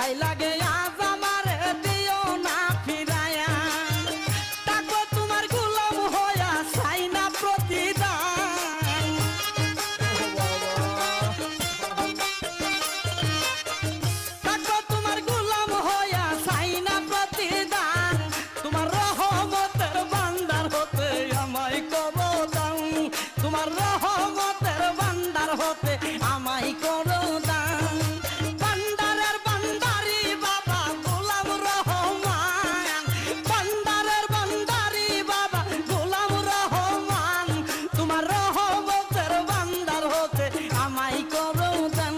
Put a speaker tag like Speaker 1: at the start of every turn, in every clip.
Speaker 1: তাই লাগে আজ আমার দিও না ফিরায়া তাকো তোমার গোলাম হইয়া চাই না প্রতিদান তাকো তোমার গোলাম হইয়া চাই না প্রতিদান তোমার রহমতের ভান্ডার হতে আমায় করো দান তোমার রহমতের ভান্ডার হতে আমায় করো দান ভান্ডারের ভান্ডারি বাবা গোলাম রহমান ভান্ডারের ভান্ডারি বাবা গোলাম রহমান তোমার রহমতের ভান্ডার হতে আমায় করো দান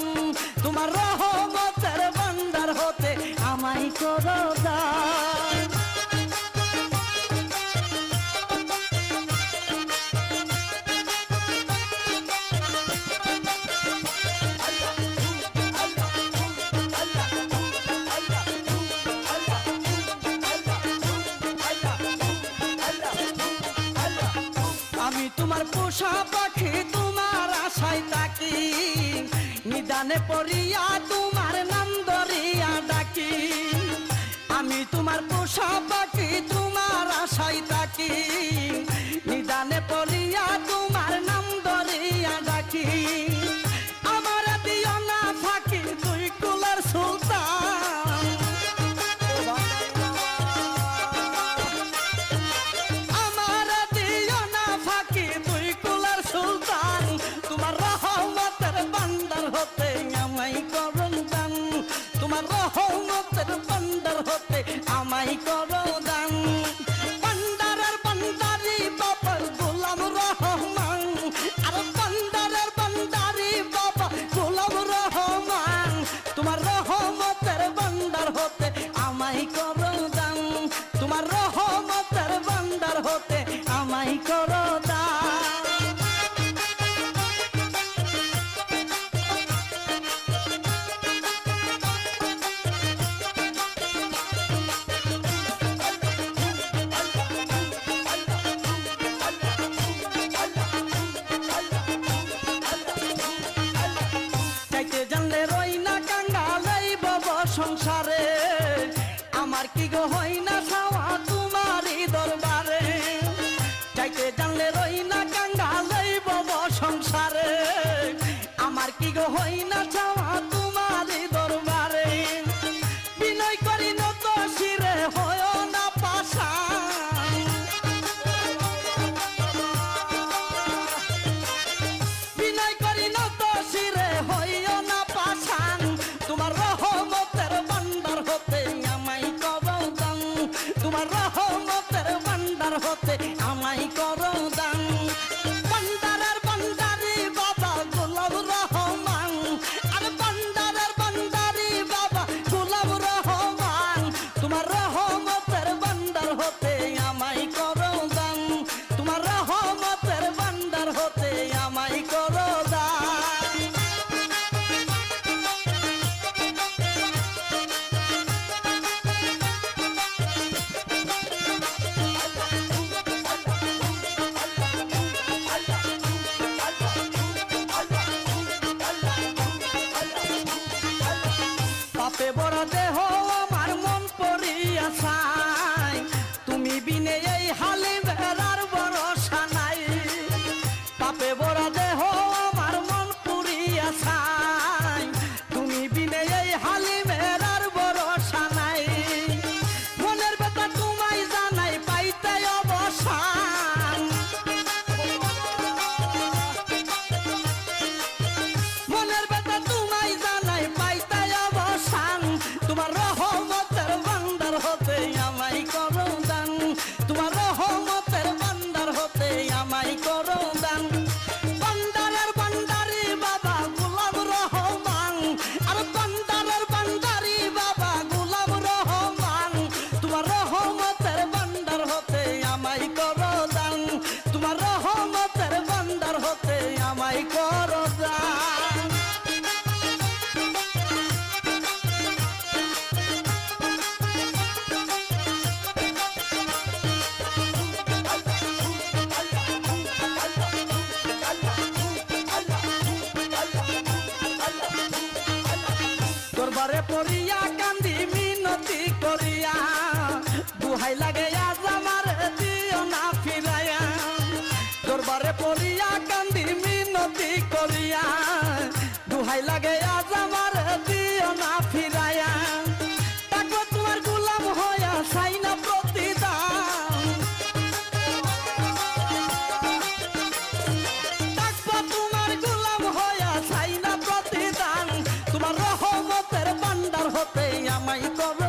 Speaker 1: তোমার রহমতের ভান্ডার হতে আমায় করো দান আমি তোমার পোষা পাখি তোমার আশায় থাকি নিদানে পড়িয়া তোমার নাম ধরিয়া ডাকি আমি তোমার পোষা পাখি তোমার আশায় থাকি নিদানে পড়িয়া তোমার নাম ধরিয়া ডাকি আমার দিও না ফাঁকি তুই কুলের সুলতান তোমার রহমতের ভান্ডার হতে আমায় করো দান তোমার রহমতের ভান্ডার হতে আমায় করো দান ভান্ডারের ভান্ডারি বাবার গোলাম রহমান আর ভান্ডারের ভান্ডারি বাবা গোলাম রহমান তোমার রহমতের ভান্ডার হতে আমায় করো দান তোমার রহমতের ভান্ডার হতে আমায় করো দান সংসারে আমার কি গো হই না ছাওয়া তোমারই দরবারে চাইতে জানলে রই না কাঙ্গা লইব সংসারে আমার কি গো হই না ছাওয়া তোমারই দরবারে বিনয় করি নত শিরে হয় না পাশা বিনয় করি নত শিরে হইও না পাশান তোমার রহমতের ভান্ডার হতে আমায় করো দান তোমার রহমতের ভান্ডার হতে আমায় করো দান ভান্ডারের ভান্ডারি বাবা গোলাম রহমান আর ভান্ডারের ভান্ডারি বাবা গোলাম রহমান তোমার রহমতের ভান্ডার হতে আমায় করো দান তোমার রহমতের ভান্ডার হতে আমায় করো দান পাপে বড় দেহ আমার মন পড়িয়া চাই তুমি বিনে এই হালে বেড়ার ভরসা নাই পাপে বড় দেহ আমার মন পড়িয়া চাই তুমি বিনে এই হালে বেড়ার ভরসা নাই মনের ব্যথা তোমায় জানাই পাইতে অবসান মনের ব্যথা তোমায় জানাই পাইতে অবসান তোমার রহমতের ভান্ডার হতে আমায় করো দান তোমার রহমতের ভান্ডার হতে আমায় করো দান ভান্ডারের ভান্ডারি বাবা গোলাম রহমান আর ভান্ডারের ভান্ডার দরবারে পড়িয়া কান্দি মিনতি করিয়া দুহাই লাগে আজ আমার দিও না ফিরাইয়া দরবারে পড়িয়া কান্দি মিনতি করিয়া দুহাই লাগে আজ আমার দিও না ফিরাইয়া তাকো তোমার গোলাম হইয়া চাই না প্রতিদান তাকো তোমার গোলাম হইয়া চাই না প্রতিদান তোমার রহমতের ভান্ডার হতে আমায় করো